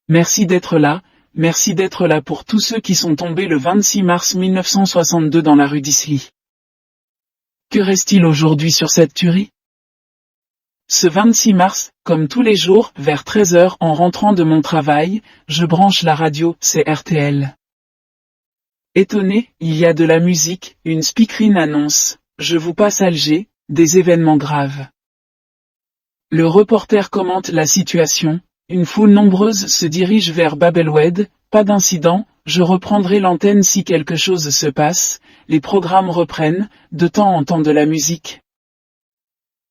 Merci d'être là pour tous ceux qui sont tombés le 26 mars 1962 dans la rue d'Isly. Que reste-t-il aujourd'hui sur cette tuerie? Ce 26 mars, comme tous les jours, vers 13h en rentrant de mon travail, je branche la radio, c'est RTL. Étonné, il y a de la musique, une speakerine annonce, je vous passe Alger, des événements graves. Le reporter commente la situation, une foule nombreuse se dirige vers Bab el-Oued, pas d'incident, je reprendrai l'antenne si quelque chose se passe, les programmes reprennent, de temps en temps de la musique.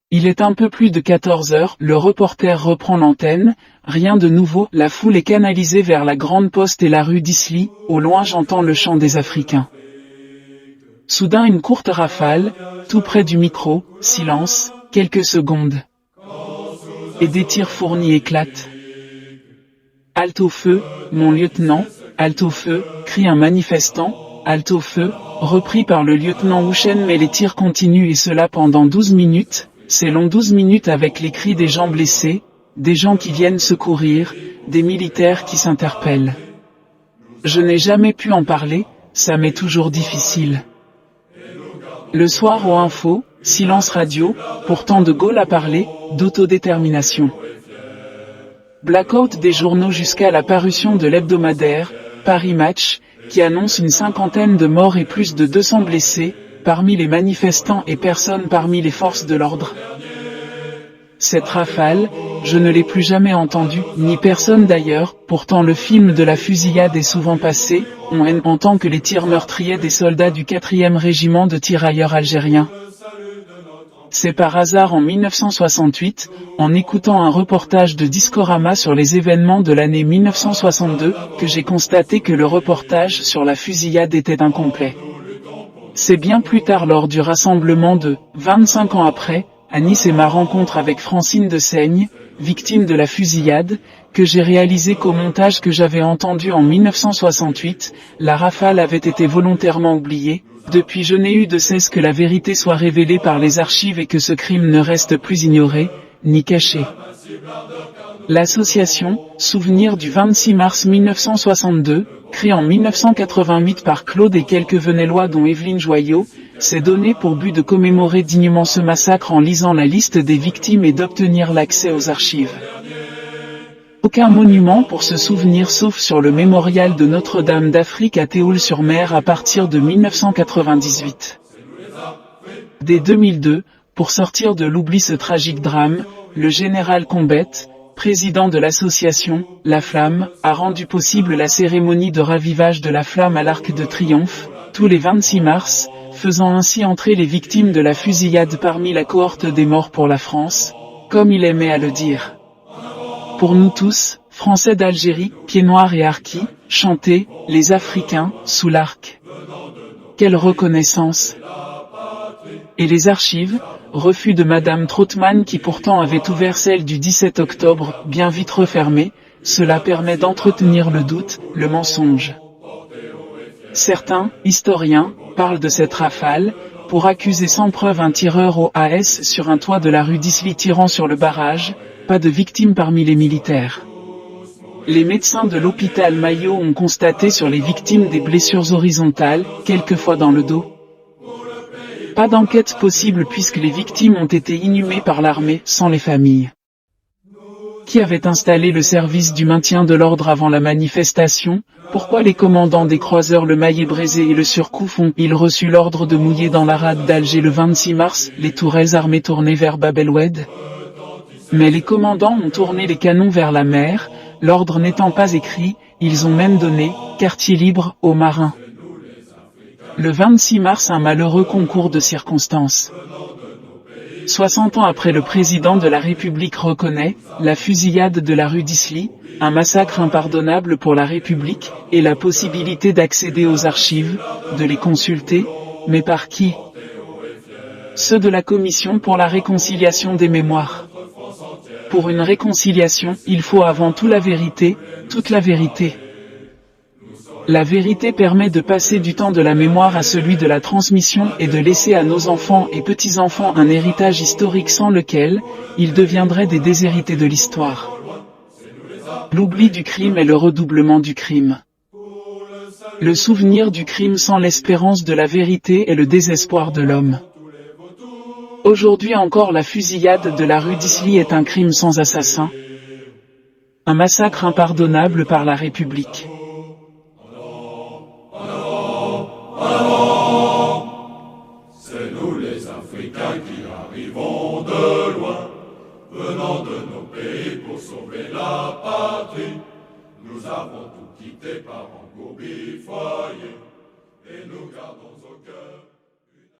Il est un peu plus de 14h, le reporter reprend l'antenne, rien de nouveau, la foule est canalisée vers la Grande Poste et la rue d'Isly, au loin j'entends le chant des Africains. Soudain une courte rafale, tout près du micro, silence, quelques secondes. Et des tirs fournis éclatent. Halte au feu, mon lieutenant, halte au feu, crie un manifestant, halte au feu, repris par le lieutenant Houchen mais les tirs continuent et cela pendant 12 minutes. C'est long 12 minutes avec les cris des gens blessés, des gens qui viennent secourir, des militaires qui s'interpellent. Je n'ai jamais pu en parler, ça m'est toujours difficile. Le soir aux infos, silence radio, pourtant de Gaulle a parlé, d'autodétermination. Blackout des journaux jusqu'à la parution de l'hebdomadaire, Paris Match, qui annonce une 50aine de morts et plus de 200 blessés, parmi les manifestants et personnes parmi les forces de l'ordre. Cette rafale, je ne l'ai plus jamais entendue, ni personne d'ailleurs, pourtant le film de la fusillade est souvent passé, on entend que les tirs meurtriers des soldats du 4e régiment de tirailleurs algériens. C'est par hasard en 1968, en écoutant un reportage de Discorama sur les événements de l'année 1962, que j'ai constaté que le reportage sur la fusillade était incomplet. C'est bien plus tard lors du rassemblement de 25 ans après, à Nice et ma rencontre avec Francine de Seigne, victime de la fusillade, que j'ai réalisé qu'au montage que j'avais entendu en 1968, la rafale avait été volontairement oubliée. Depuis je n'ai eu de cesse que la vérité soit révélée par les archives et que ce crime ne reste plus ignoré, ni caché. L'association, Souvenir du 26 mars 1962, créée en 1988 par Claude et quelques Venellois dont Evelyne Joyot, s'est donnée pour but de commémorer dignement ce massacre en lisant la liste des victimes et d'obtenir l'accès aux archives. Aucun monument pour se souvenir sauf sur le mémorial de Notre-Dame d'Afrique à Théoul-sur-Mer à partir de 1998. Dès 2002, pour sortir de l'oubli ce tragique drame, le général Combette, président de l'association, La Flamme, a rendu possible la cérémonie de ravivage de la flamme à l'Arc de Triomphe, tous les 26 mars, faisant ainsi entrer les victimes de la fusillade parmi la cohorte des morts pour la France, comme il aimait à le dire. Pour nous tous, Français d'Algérie, pieds noirs et harkis, chanter, les Africains, sous l'arc. Quelle reconnaissance! Et les archives, refus de Madame Trottmann qui pourtant avait ouvert celle du 17 octobre, bien vite refermée, cela permet d'entretenir le doute, le mensonge. Certains, historiens, parlent de cette rafale, pour accuser sans preuve un tireur au AS sur un toit de la rue d'Isly tirant sur le barrage, pas de victimes parmi les militaires. Les médecins de l'hôpital Maillot ont constaté sur les victimes des blessures horizontales, quelquefois dans le dos. Pas d'enquête possible puisque les victimes ont été inhumées par l'armée, sans les familles. Qui avait installé le service du maintien de l'ordre avant la manifestation? Pourquoi les commandants des croiseurs le Maillé-Brézé et le Surcouf ont-ils reçu l'ordre de mouiller dans la rade d'Alger le 26 mars, les tourelles armées tournées vers Bab el-Oued? Mais les commandants ont tourné les canons vers la mer, l'ordre n'étant pas écrit, ils ont même donné, quartier libre, aux marins. Le 26 mars un malheureux concours de circonstances. 60 ans après le président de la République reconnaît, la fusillade de la rue d'Isly, un massacre impardonnable pour la République, et la possibilité d'accéder aux archives, de les consulter, mais par qui? Ceux de la Commission pour la réconciliation des mémoires. Pour une réconciliation, il faut avant tout la vérité, toute la vérité. La vérité permet de passer du temps de la mémoire à celui de la transmission et de laisser à nos enfants et petits-enfants un héritage historique sans lequel, ils deviendraient des déshérités de l'histoire. L'oubli du crime est le redoublement du crime. Le souvenir du crime sans l'espérance de la vérité est le désespoir de l'homme. Aujourd'hui encore, la fusillade de la rue d'Isly est un crime sans assassin. Un massacre impardonnable par la République. C'est nous les Africains qui arrivons de loin, venant de nos pays pour sauver la patrie. Nous avons tout quitté par engoubi foyer, et nous gardons au cœur